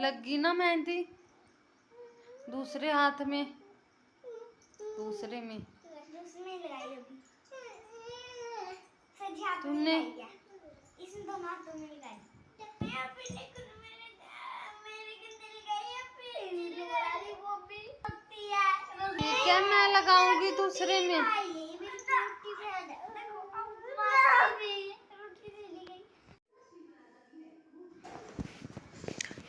लगी ना मेहंदी दूसरे हाथ में, दूसरे में लगाई अभी। तुमने इसमें दोनों हाथों में लगाई। ठीक है, मैं लगाऊंगी दूसरे में।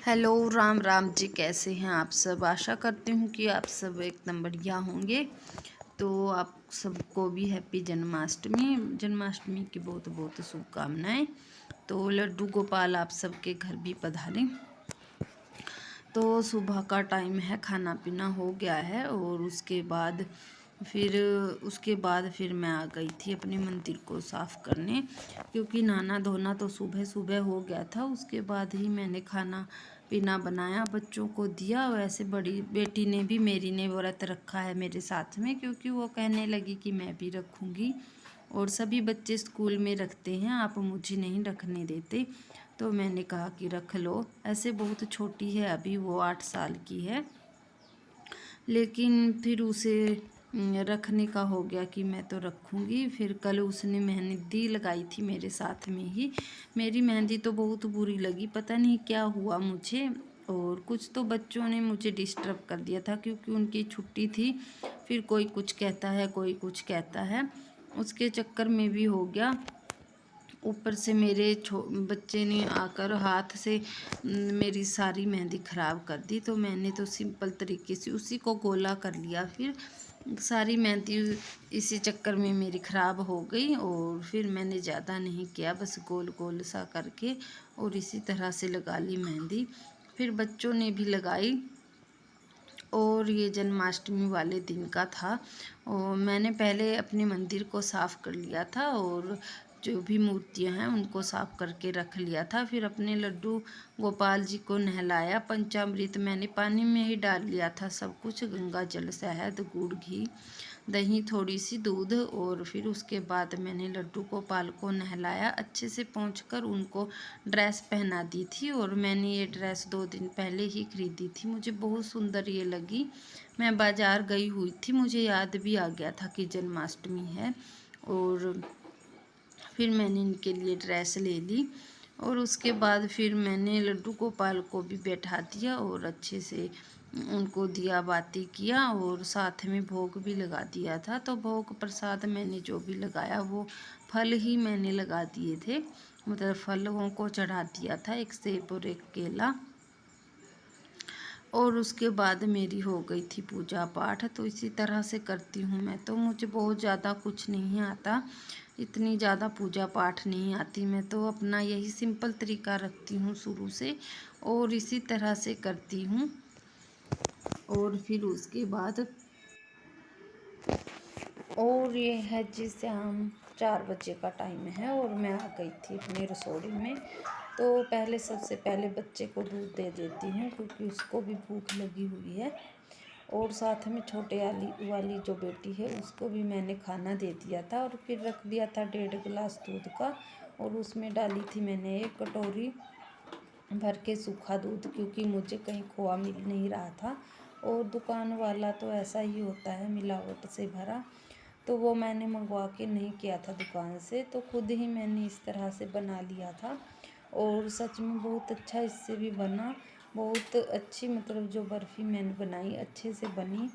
हेलो, राम राम जी, कैसे हैं आप सब। आशा करती हूँ कि आप सब एकदम बढ़िया होंगे। तो आप सबको भी हैप्पी जन्माष्टमी की बहुत बहुत शुभकामनाएं। तो लड्डू गोपाल आप सबके घर भी पधारें। तो सुबह का टाइम है, खाना पीना हो गया है और उसके बाद फिर मैं आ गई थी अपने मंदिर को साफ़ करने, क्योंकि नहाना धोना तो सुबह सुबह हो गया था। उसके बाद ही मैंने खाना पीना बनाया, बच्चों को दिया। वैसे बड़ी बेटी ने भी, मेरी ने व्रत रखा है मेरे साथ में, क्योंकि वो कहने लगी कि मैं भी रखूँगी और सभी बच्चे स्कूल में रखते हैं, आप मुझे नहीं रखने देते। तो मैंने कहा कि रख लो। ऐसे बहुत छोटी है अभी, वो 8 साल की है, लेकिन फिर उसे रखने का हो गया कि मैं तो रखूँगी। फिर कल उसने मेहंदी लगाई थी मेरे साथ में ही। मेरी मेहंदी तो बहुत बुरी लगी, पता नहीं क्या हुआ मुझे। और कुछ तो बच्चों ने मुझे डिस्टर्ब कर दिया था, क्योंकि उनकी छुट्टी थी। फिर कोई कुछ कहता है, कोई कुछ कहता है, उसके चक्कर में भी हो गया। ऊपर से मेरे बच्चे ने आकर हाथ से मेरी सारी मेहंदी ख़राब कर दी। तो मैंने तो सिंपल तरीके से उसी को गोला कर लिया। फिर सारी मेहंदी इसी चक्कर में मेरी ख़राब हो गई और फिर मैंने ज़्यादा नहीं किया, बस गोल गोल सा करके और इसी तरह से लगा ली मेहंदी। फिर बच्चों ने भी लगाई। और ये जन्माष्टमी वाले दिन का था। और मैंने पहले अपने मंदिर को साफ़ कर लिया था और जो भी मूर्तियां हैं उनको साफ़ करके रख लिया था। फिर अपने लड्डू गोपाल जी को नहलाया। पंचामृत मैंने पानी में ही डाल लिया था सब कुछ, गंगा जल, शहद, गुड़, घी, दही, थोड़ी सी दूध। और फिर उसके बाद मैंने लड्डू गोपाल को नहलाया, अच्छे से पोंछकर उनको ड्रेस पहना दी थी। और मैंने ये ड्रेस 2 दिन पहले ही खरीदी थी, मुझे बहुत सुंदर ये लगी। मैं बाज़ार गई हुई थी, मुझे याद भी आ गया था कि जन्माष्टमी है। और फिर मैंने इनके लिए ड्रेस ले ली। और उसके बाद फिर मैंने लड्डू गोपाल को भी बैठा दिया और अच्छे से उनको दिया बाती किया और साथ में भोग भी लगा दिया था। तो भोग प्रसाद मैंने जो भी लगाया वो फल ही मैंने लगा दिए थे, मतलब फलों को चढ़ा दिया था, एक सेब और एक केला। और उसके बाद मेरी हो गई थी पूजा पाठ। तो इसी तरह से करती हूँ मैं, तो मुझे बहुत ज़्यादा कुछ नहीं आता, इतनी ज़्यादा पूजा पाठ नहीं आती। मैं तो अपना यही सिंपल तरीका रखती हूँ शुरू से और इसी तरह से करती हूँ। और फिर उसके बाद और ये है जी शाम 4 बजे का टाइम है और मैं आ गई थी अपनी रसोई में। तो पहले सबसे पहले बच्चे को दूध दे देती हूँ, क्योंकि उसको भी भूख लगी हुई है। और साथ में छोटे वाली जो बेटी है उसको भी मैंने खाना दे दिया था। और फिर रख दिया था 1.5 गिलास दूध का और उसमें डाली थी मैंने 1 कटोरी भर के सूखा दूध, क्योंकि मुझे कहीं खोआ मिल नहीं रहा था। और दुकान वाला तो ऐसा ही होता है, मिलावट से भरा। तो वो मैंने मंगवा के नहीं किया था दुकान से, तो खुद ही मैंने इस तरह से बना लिया था। और सच में बहुत अच्छा इससे भी बना, बहुत अच्छी, मतलब जो बर्फ़ी मैंने बनाई अच्छे से बनी।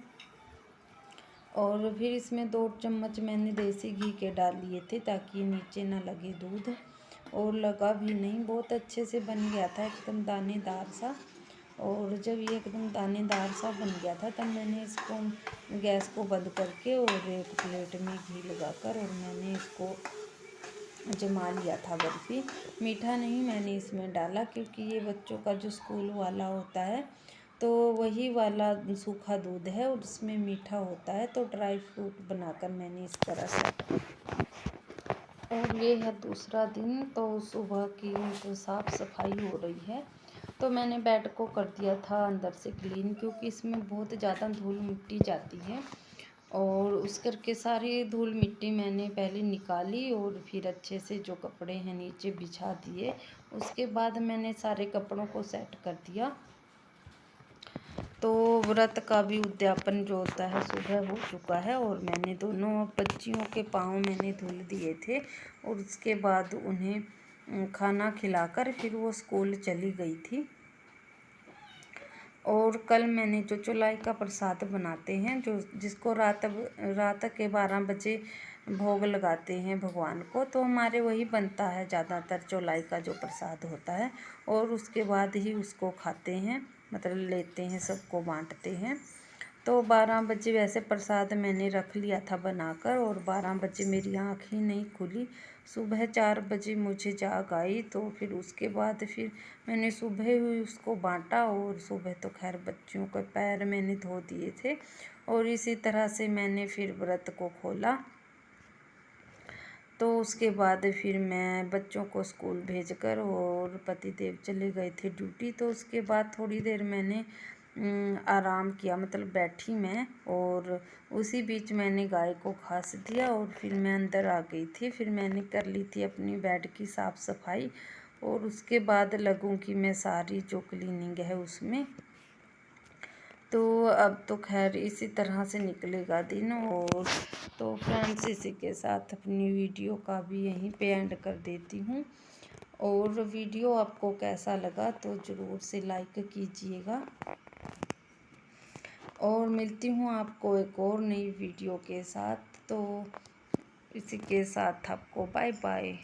और फिर इसमें 2 चम्मच मैंने देसी घी के डाल लिए थे, ताकि नीचे ना लगे दूध, और लगा भी नहीं, बहुत अच्छे से बन गया था, एकदम दानेदार सा। और जब ये एकदम दानेदार सा बन गया था तब मैंने इसको गैस को बंद करके और एक प्लेट में घी लगाकर और मैंने इसको जमा लिया था बर्फ़ी। मीठा नहीं मैंने इसमें डाला, क्योंकि ये बच्चों का जो स्कूल वाला होता है तो वही वाला सूखा दूध है और उसमें मीठा होता है। तो ड्राई फ्रूट बनाकर मैंने इस तरह से। और ये है दूसरा दिन। तो सुबह की तो साफ़ सफाई हो रही है। तो मैंने बेड को कर दिया था अंदर से क्लीन, क्योंकि इसमें बहुत ज़्यादा धूल मिट्टी जाती है। और उस करके सारी धूल मिट्टी मैंने पहले निकाली और फिर अच्छे से जो कपड़े हैं नीचे बिछा दिए। उसके बाद मैंने सारे कपड़ों को सेट कर दिया। तो व्रत का भी उद्यापन जो होता है सुबह हो चुका है और मैंने दोनों बच्चियों के पाँव मैंने धुल दिए थे और उसके बाद उन्हें खाना खिलाकर फिर वो स्कूल चली गई थी। और कल मैंने जो चौलाई का प्रसाद बनाते हैं जो जिसको रात के 12 बजे भोग लगाते हैं भगवान को, तो हमारे वही बनता है ज़्यादातर चौलाई का जो प्रसाद होता है और उसके बाद ही उसको खाते हैं, मतलब लेते हैं, सबको बांटते हैं। तो 12 बजे वैसे प्रसाद मैंने रख लिया था बनाकर और 12 बजे मेरी आँख ही नहीं खुली। सुबह 4 बजे मुझे जाग आई, तो फिर उसके बाद फिर मैंने सुबह ही उसको बांटा और सुबह तो खैर बच्चियों के पैर मैंने धो दिए थे और इसी तरह से मैंने फिर व्रत को खोला। तो उसके बाद फिर मैं बच्चों को स्कूल भेजकर और पतिदेव चले गए थे ड्यूटी, तो उसके बाद थोड़ी देर मैंने आराम किया, मतलब बैठी मैं, और उसी बीच मैंने गाय को घास दिया और फिर मैं अंदर आ गई थी। फिर मैंने कर ली थी अपनी बेड की साफ़ सफाई और उसके बाद लगूंगी मैं सारी जो क्लीनिंग है उसमें। तो अब तो खैर इसी तरह से निकलेगा दिन। और तो फ्रेंड्स इसी के साथ अपनी वीडियो का भी यहीं पे एंड कर देती हूँ। और वीडियो आपको कैसा लगा तो ज़रूर से लाइक कीजिएगा और मिलती हूँ आपको एक और नई वीडियो के साथ। तो इसी के साथ आपको बाय बाय।